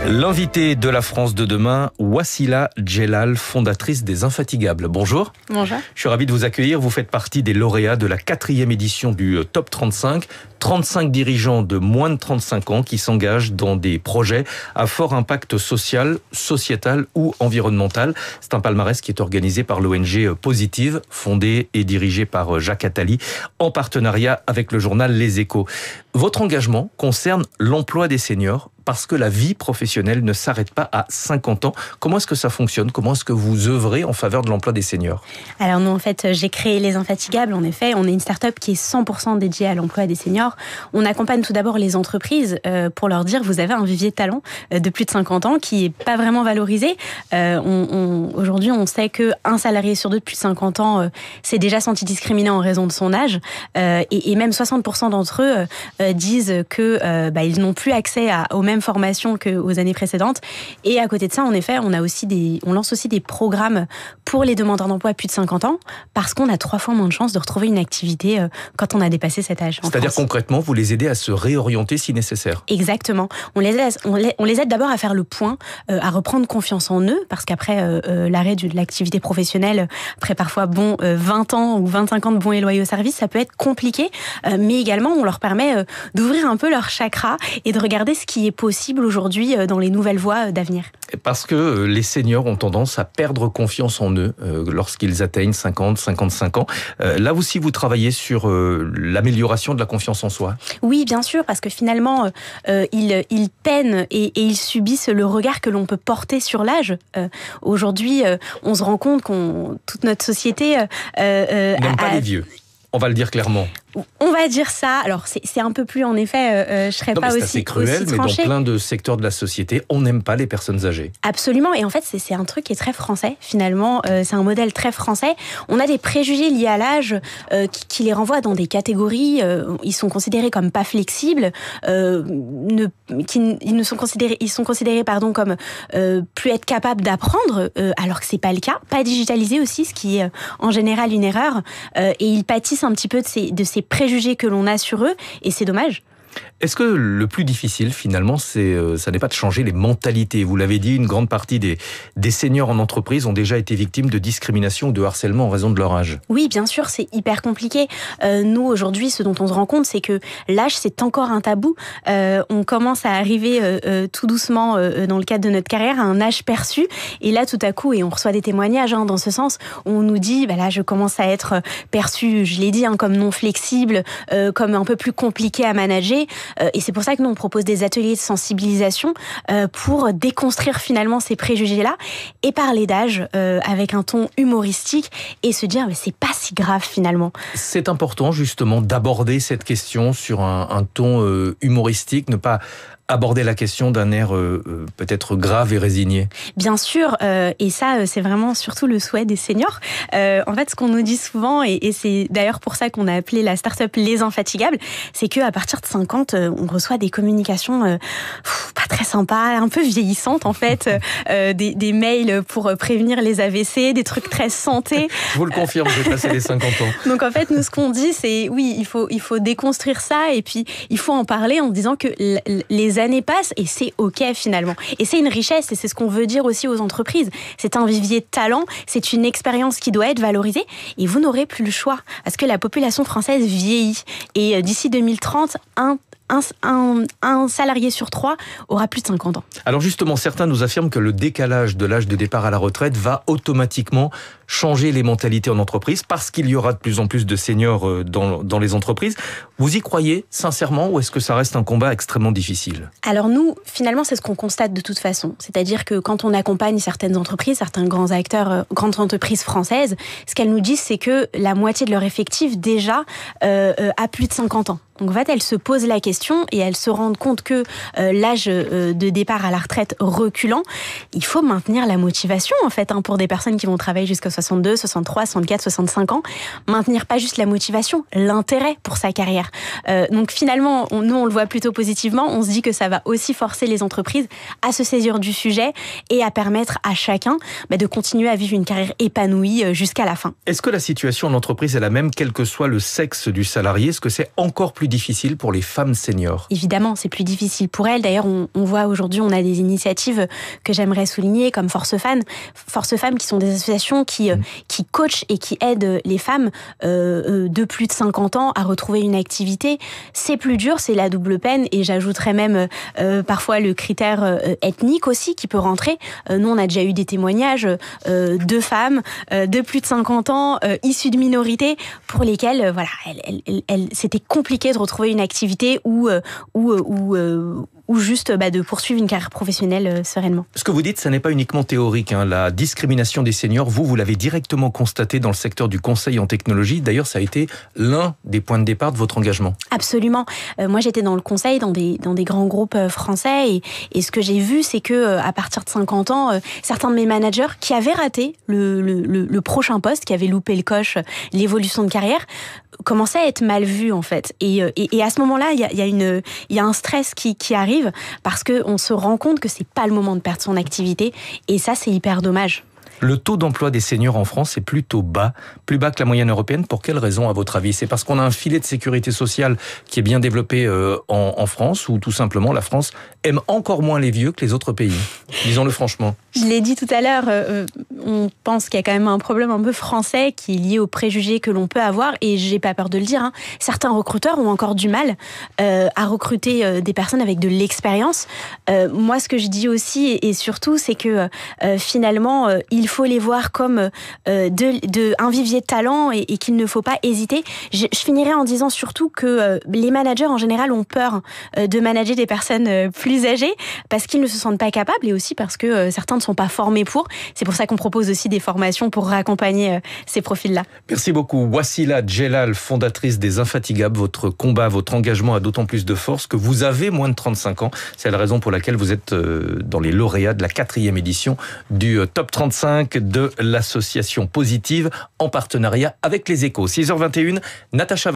L'invitée de la France de demain, Wassila Djellal, fondatrice des Infatigables. Bonjour. Bonjour. Je suis ravi de vous accueillir. Vous faites partie des lauréats de la 4e édition du Top 35. 35 dirigeants de moins de 35 ans qui s'engagent dans des projets à fort impact social, sociétal ou environnemental. C'est un palmarès qui est organisé par l'ONG Positive, fondée et dirigée par Jacques Attali, en partenariat avec le journal Les Échos. Votre engagement concerne l'emploi des seniors, parce que la vie professionnelle ne s'arrête pas à 50 ans. Comment est-ce que ça fonctionne? Comment est-ce que vous œuvrez en faveur de l'emploi des seniors? Alors nous, en fait, j'ai créé Les Infatigables. En effet, on est une start-up qui est 100% dédiée à l'emploi des seniors. On accompagne tout d'abord les entreprises pour leur dire, vous avez un vivier de talent de plus de 50 ans qui n'est pas vraiment valorisé. Aujourd'hui, on sait qu'un salarié sur deux de plus de 50 ans s'est déjà senti discriminé en raison de son âge. Et même 60% d'entre eux disent qu'ils n'ont plus accès aux mêmes formations qu'aux années précédentes. Et à côté de ça, en effet, on lance aussi des programmes pour les demandeurs d'emploi plus de 50 ans, parce qu'on a 3 fois moins de chances de retrouver une activité quand on a dépassé cet âge. C'est-à-dire concrètement, vous les aidez à se réorienter si nécessaire? Exactement. On les aide d'abord à faire le point, à reprendre confiance en eux, parce qu'après l'arrêt de l'activité professionnelle, après parfois 20 ans ou 25 ans de bons et loyaux services, ça peut être compliqué, mais également on leur permet d'ouvrir un peu leur chakra et de regarder ce qui est possible aujourd'hui dans les nouvelles voies d'avenir. Parce que les seniors ont tendance à perdre confiance en eux lorsqu'ils atteignent 50, 55 ans. Là aussi, vous travaillez sur l'amélioration de la confiance en soi? Oui, bien sûr, parce que finalement, ils peinent et ils subissent le regard que l'on peut porter sur l'âge. Aujourd'hui, on se rend compte toute notre société n'aime pas les vieux. On va le dire clairement. On va dire ça. Alors, c'est un peu plus, en effet, je serais pas aussi tranchée. C'est assez cruel, mais dans plein de secteurs de la société, on n'aime pas les personnes âgées. Absolument. Et en fait, c'est un truc qui est très français, finalement. C'est un modèle très français. On a des préjugés liés à l'âge qui les renvoient dans des catégories. Ils sont considérés comme pas flexibles. Ils sont considérés comme plus être capables d'apprendre, alors que c'est pas le cas. Pas digitalisés aussi, ce qui est en général une erreur. Et ils pâtissent un petit peu de ces préjugés que l'on a sur eux, et c'est dommage. Est-ce que le plus difficile, finalement, ça n'est pas de changer les mentalités? Vous l'avez dit, une grande partie des seniors en entreprise ont déjà été victimes de discrimination ou de harcèlement en raison de leur âge. Oui, bien sûr, c'est hyper compliqué. Nous, aujourd'hui, ce dont on se rend compte, c'est que l'âge, c'est encore un tabou. On commence à arriver tout doucement, dans le cadre de notre carrière, à un âge perçu. Et là, tout à coup, et on reçoit des témoignages dans ce sens, on nous dit, là, je commence à être perçu, je l'ai dit, comme non flexible, comme un peu plus compliqué à manager. Et c'est pour ça que nous, on propose des ateliers de sensibilisation pour déconstruire finalement ces préjugés-là et parler d'âge avec un ton humoristique et se dire mais c'est pas si grave finalement. C'est important justement d'aborder cette question sur un ton humoristique, ne pas aborder la question d'un air peut-être grave et résigné. Bien sûr, et ça, c'est vraiment surtout le souhait des seniors. En fait, ce qu'on nous dit souvent, et c'est d'ailleurs pour ça qu'on a appelé la start-up Les Infatigables, c'est qu'à partir de 50, on reçoit des communications pas très sympas, un peu vieillissantes en fait, des mails pour prévenir les AVC, des trucs très santé. Je vous le confirme, j'ai passé les 50 ans. Donc en fait, nous, ce qu'on dit, c'est oui, il faut déconstruire ça, et puis il faut en parler en disant que les années passent et c'est ok finalement. Et c'est une richesse et c'est ce qu'on veut dire aussi aux entreprises. C'est un vivier de talent, c'est une expérience qui doit être valorisée et vous n'aurez plus le choix parce que la population française vieillit et d'ici 2030, un salarié sur 3 aura plus de 50 ans. Alors justement, certains nous affirment que le décalage de l'âge de départ à la retraite va automatiquement changer les mentalités en entreprise parce qu'il y aura de plus en plus de seniors dans les entreprises. Vous y croyez sincèrement ou est-ce que ça reste un combat extrêmement difficile? Alors nous, finalement, c'est ce qu'on constate de toute façon. C'est-à-dire que quand on accompagne certaines entreprises, certains grands acteurs, grandes entreprises françaises, ce qu'elles nous disent, c'est que la moitié de leur effectif déjà a plus de 50 ans. Donc en fait, elles se posent la question et elles se rendent compte que l'âge de départ à la retraite reculant, il faut maintenir la motivation en fait pour des personnes qui vont travailler jusqu'à 62, 63, 64, 65 ans. Maintenir pas juste la motivation, l'intérêt pour sa carrière. Donc finalement, nous on le voit plutôt positivement. On se dit que ça va aussi forcer les entreprises à se saisir du sujet et à permettre à chacun de continuer à vivre une carrière épanouie jusqu'à la fin. Est-ce que la situation en entreprise est la même quel que soit le sexe du salarié? Est-ce que c'est encore plus plus difficile pour les femmes seniors. Évidemment, c'est plus difficile pour elles. D'ailleurs, on voit aujourd'hui, on a des initiatives que j'aimerais souligner, comme Force Femmes. Force Femmes, qui sont des associations qui coachent et qui aident les femmes de plus de 50 ans à retrouver une activité. C'est plus dur, c'est la double peine, et j'ajouterais même parfois le critère ethnique aussi qui peut rentrer. Nous, on a déjà eu des témoignages de femmes de plus de 50 ans, issues de minorités, pour lesquelles voilà, c'était compliqué de retrouver une activité ou juste de poursuivre une carrière professionnelle sereinement. Ce que vous dites, ça n'est pas uniquement théorique. La discrimination des seniors, vous l'avez directement constaté dans le secteur du conseil en technologie. D'ailleurs, ça a été l'un des points de départ de votre engagement. Absolument. Moi, j'étais dans le conseil, dans des grands groupes français, et ce que j'ai vu, c'est que à partir de 50 ans, certains de mes managers qui avaient raté le prochain poste, qui avaient loupé le coche, l'évolution de carrière, commençaient à être mal vus, en fait. Et à ce moment-là, il y a un stress qui arrive, parce qu'on se rend compte que c'est pas le moment de perdre son activité, et ça, c'est hyper dommage. Le taux d'emploi des seniors en France est plutôt bas, plus bas que la moyenne européenne. Pour quelle raison, à votre avis? C'est parce qu'on a un filet de sécurité sociale qui est bien développé en France, ou tout simplement la France aime encore moins les vieux que les autres pays? Disons-le franchement. Je l'ai dit tout à l'heure, on pense qu'il y a quand même un problème un peu français qui est lié aux préjugés que l'on peut avoir, et j'ai pas peur de le dire. Certains recruteurs ont encore du mal à recruter des personnes avec de l'expérience. Moi, ce que je dis aussi, et surtout, c'est que finalement, il faut les voir comme un vivier de talent, et qu'il ne faut pas hésiter. Je finirai en disant surtout que les managers en général ont peur de manager des personnes plus âgées, parce qu'ils ne se sentent pas capables, et aussi parce que certains ne sont pas formés pour. C'est pour ça qu'on propose aussi des formations pour accompagner ces profils-là. Merci beaucoup. Wassila Djellal, fondatrice des Infatigables. Votre combat, votre engagement a d'autant plus de force que vous avez moins de 35 ans. C'est la raison pour laquelle vous êtes dans les lauréats de la 4e édition du Top 35 de l'association Positive, en partenariat avec les Échos. 6h21, Natacha